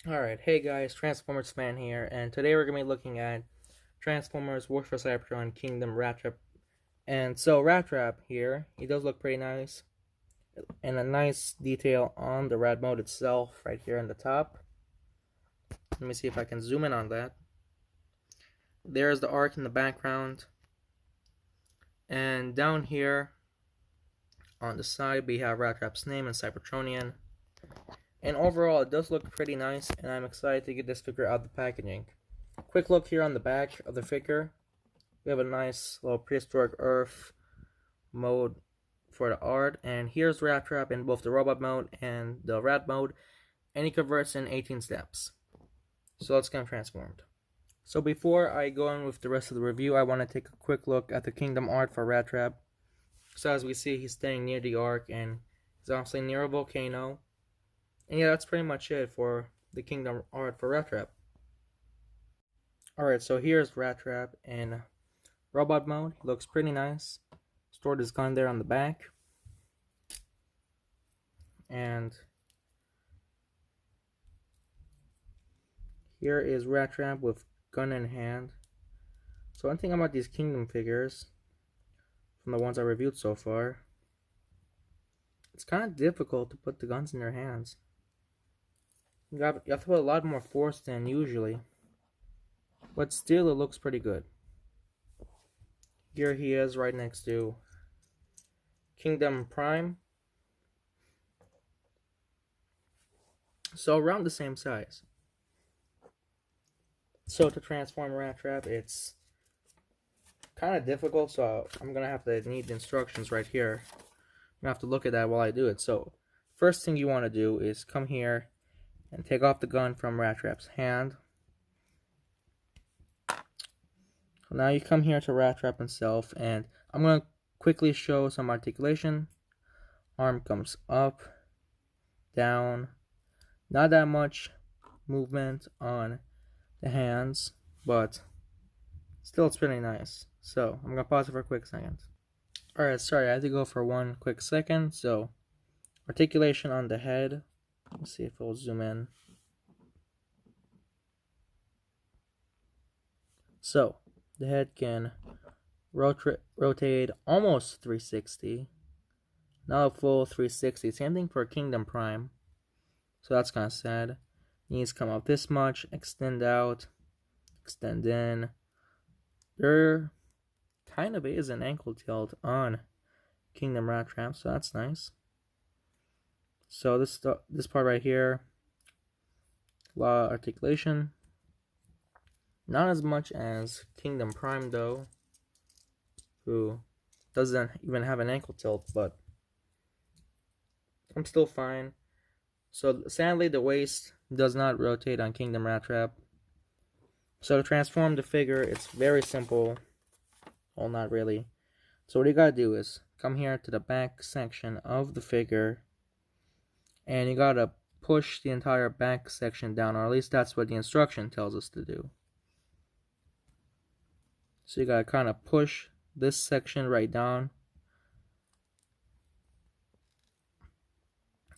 Alright, hey guys, Transformers fan here, and today we're going to be looking at Transformers War for Cybertron Kingdom Rattrap. And so Rattrap here, he does look pretty nice, and a nice detail on the rad mode itself right here on the top. Let me see if I can zoom in on that. There's the arc in the background, and down here on the side we have Rattrap's name and Cybertronian. And overall, it does look pretty nice, and I'm excited to get this figure out of the packaging. Quick look here on the back of the figure. We have a nice little prehistoric Earth mode for the art, and here's Rattrap in both the robot mode and the rad mode, and he converts in 18 steps. So let's get him transformed. So before I go on with the rest of the review, I want to take a quick look at the Kingdom art for Rattrap. So as we see, he's staying near the arc, and he's obviously near a volcano. And yeah, that's pretty much it for the Kingdom art for Rattrap. Alright, so here's Rattrap in robot mode. He looks pretty nice. Stored his gun there on the back. And here is Rattrap with gun in hand. So one thing about these Kingdom figures, from the ones I reviewed so far, it's kind of difficult to put the guns in their hands. You have to put a lot more force than usually. But still, it looks pretty good. Here he is right next to Kingdom Prime. So around the same size. So to transform Rattrap, it's kind of difficult, so I'm going to have to need the instructions right here. I'm going to have to look at that while I do it. So first thing you want to do is come here and take off the gun from Rattrap's hand. So now you come here to Rattrap himself, and I'm going to quickly show some articulation. Arm comes up, down, not that much movement on the hands, but still it's pretty nice. So I'm going to pause it for a quick second. Alright, sorry, I had to go for one quick second. So articulation on the head. Let's see if it'll zoom in. So the head can rotate almost 360. Not a full 360. Same thing for Kingdom Prime. So that's kind of sad. Knees come up this much, extend out, extend in. There kind of is an ankle tilt on Kingdom Rattrap, so that's nice. So this part right here, a lot of articulation. Not as much as Kingdom Prime though, who doesn't even have an ankle tilt, but I'm still fine. So sadly, the waist does not rotate on Kingdom Rattrap. So to transform the figure, it's very simple. Well, not really. So what you gotta do is come here to the back section of the figure, and you gotta push the entire back section down, or at least that's what the instruction tells us to do. So you gotta kind of push this section right down,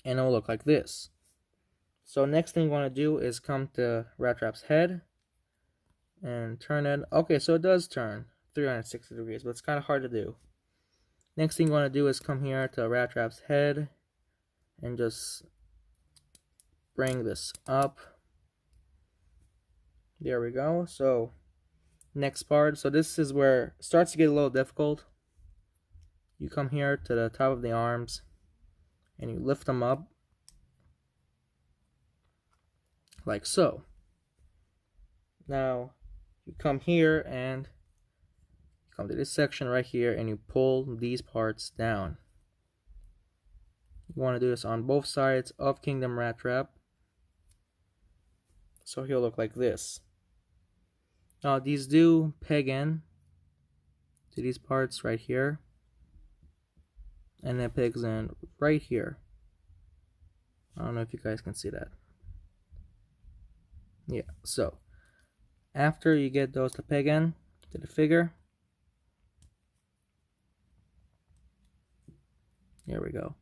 and it'll look like this. So next thing you want to do is come to Rattrap's head and turn it. Okay, so it does turn 360 degrees, but it's kind of hard to do. Next thing you want to do is come here to Rattrap's head and just bring this up. There we go. So next part, so this is where it starts to get a little difficult. You come here to the top of the arms and you lift them up like so. Now you come here and you come to this section right here and you pull these parts down. You want to do this on both sides of Kingdom Rattrap, so he'll look like this. Now these do peg in to these parts right here, and it pegs in right here. I don't know if you guys can see that. Yeah, so after you get those to peg in to the figure, here we go,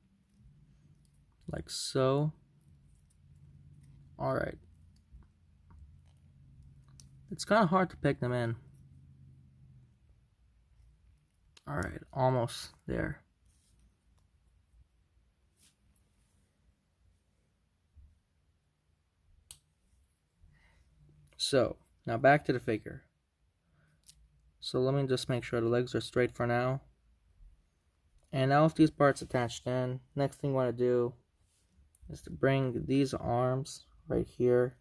like so. Alright, It's kind of hard to pick them in. Alright, almost there. So, now back to the figure. So let me just make sure the legs are straight for now. And now with these parts attached in, next thing you want to do is to bring these arms right here.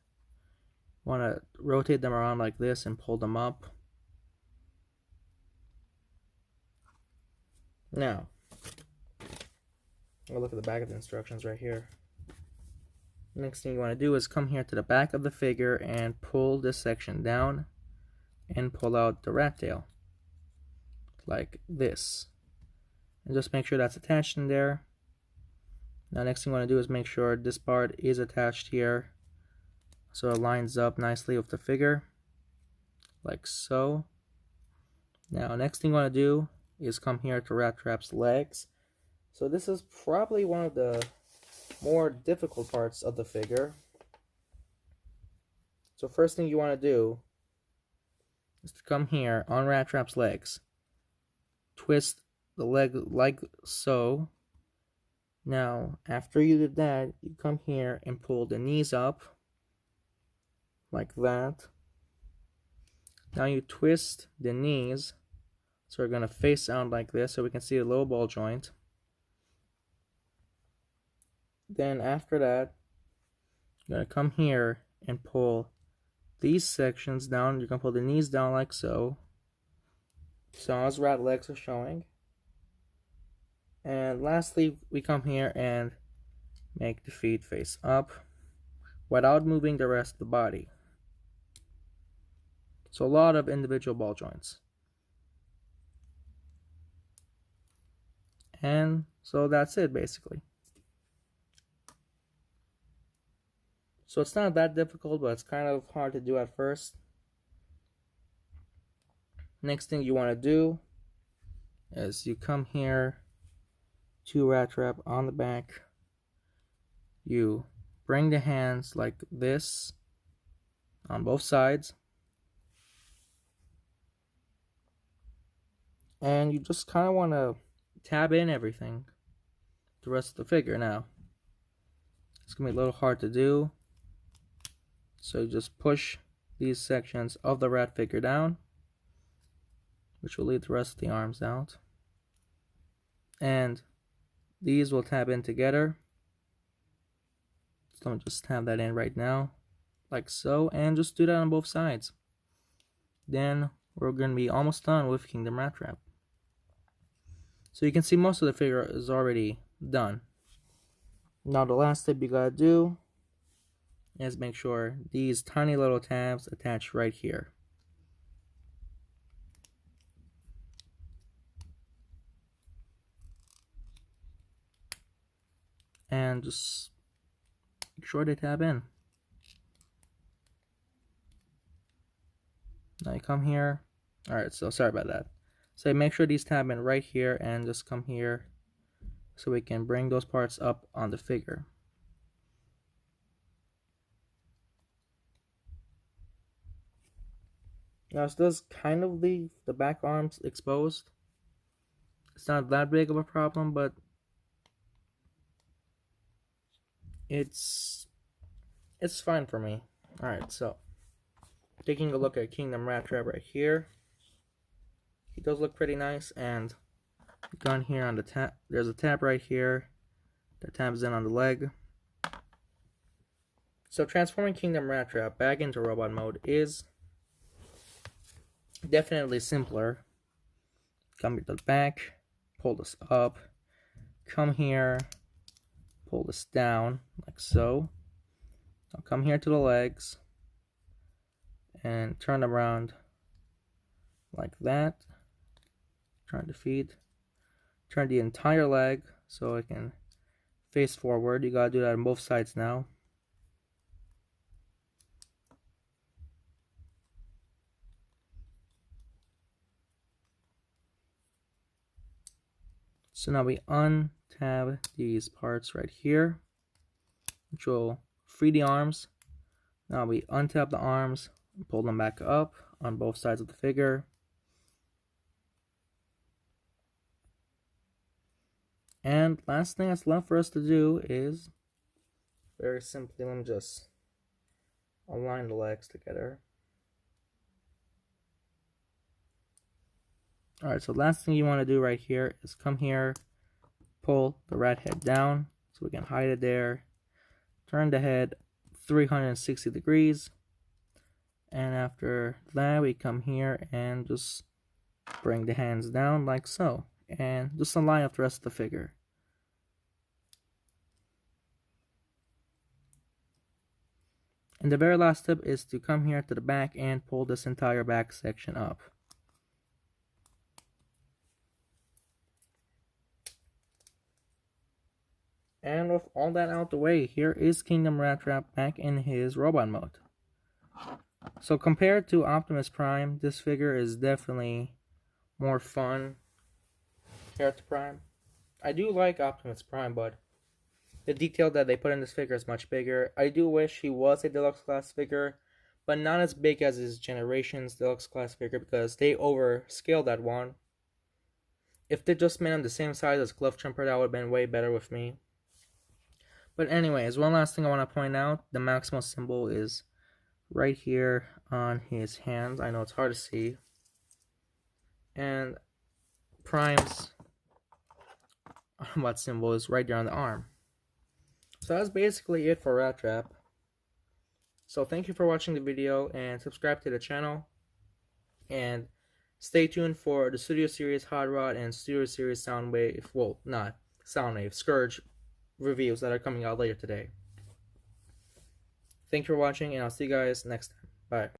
Want to rotate them around like this and pull them up. Now, we'll look at the back of the instructions right here. Next thing you want to do is come here to the back of the figure and pull this section down and pull out the rat tail like this, and just make sure that's attached in there. Now next thing you want to do is make sure this part is attached here so it lines up nicely with the figure like so. Now next thing you want to do is come here to Rattrap's legs. So this is probably one of the more difficult parts of the figure. So first thing you want to do is to come here on Rattrap's legs, twist the leg like so. Now after you did that, you come here and pull the knees up like that. Now you twist the knees so we're going to face out like this so we can see the low ball joint. Then after that, you're going to come here and pull these sections down. You're going to pull the knees down like so. So as rat legs are showing. And lastly, we come here and make the feet face up without moving the rest of the body. So a lot of individual ball joints. And so that's it basically. So it's not that difficult, but it's kind of hard to do at first. Next thing you want to do is you come here to Rattrap on the back. You bring the hands like this on both sides. And you just kind of want to tab in everything, the rest of the figure. Now it's going to be a little hard to do. So you just push these sections of the rat figure down, which will leave the rest of the arms out. And these will tab in together. So let me just tab that in right now, like so, and just do that on both sides. Then we're going to be almost done with Kingdom Rattrap. So you can see most of the figure is already done. Now the last step you gotta do is make sure these tiny little tabs attach right here. And just make sure they tab in. Now you come here. Alright, so sorry about that. So make sure these tab in right here and just come here so we can bring those parts up on the figure. Now it does kind of leave the back arms exposed. It's not that big of a problem, but it's fine for me. Alright, so taking a look at Kingdom Rattrap right here. He does look pretty nice, and down here on the tab, there's a tab right here that tabs in on the leg. So transforming Kingdom Rattrap back into robot mode is definitely simpler. Come to the back, pull this up, come here, pull this down like so. I'll come here to the legs and turn them around like that. Turn the feet, turn the entire leg so it can face forward. You gotta do that on both sides now. So now we untab these parts right here, which will free the arms. Now we untap the arms, Pull them back up on both sides of the figure. And last thing that's left for us to do is, very simply, let me just align the legs together. Alright, so last thing you want to do right here is come here, pull the rat head down so we can hide it there. Turn the head 360 degrees. And after that, we come here and just bring the hands down like so. And just align up the rest of the figure. And the very last tip is to come here to the back and pull this entire back section up. And with all that out the way, here is Kingdom Rattrap back in his robot mode. So compared to Optimus Prime, this figure is definitely more fun compared to Prime. I do like Optimus Prime, but the detail that they put in this figure is much bigger. I do wish he was a deluxe class figure, but not as big as his Generations deluxe class figure because they overscaled that one. If they just made him the same size as Cliff Jumper, that would have been way better with me. But anyways, one last thing I want to point out, the Maximus symbol is right here on his hands. I know it's hard to see. And Prime's Autobot symbol is right there on the arm. So that's basically it for Rattrap. So thank you for watching the video and subscribe to the channel. And stay tuned for the Studio Series Hot Rod and Studio Series Soundwave, well, not Soundwave, Scourge reviews that are coming out later today. Thank you for watching, and I'll see you guys next time. Bye.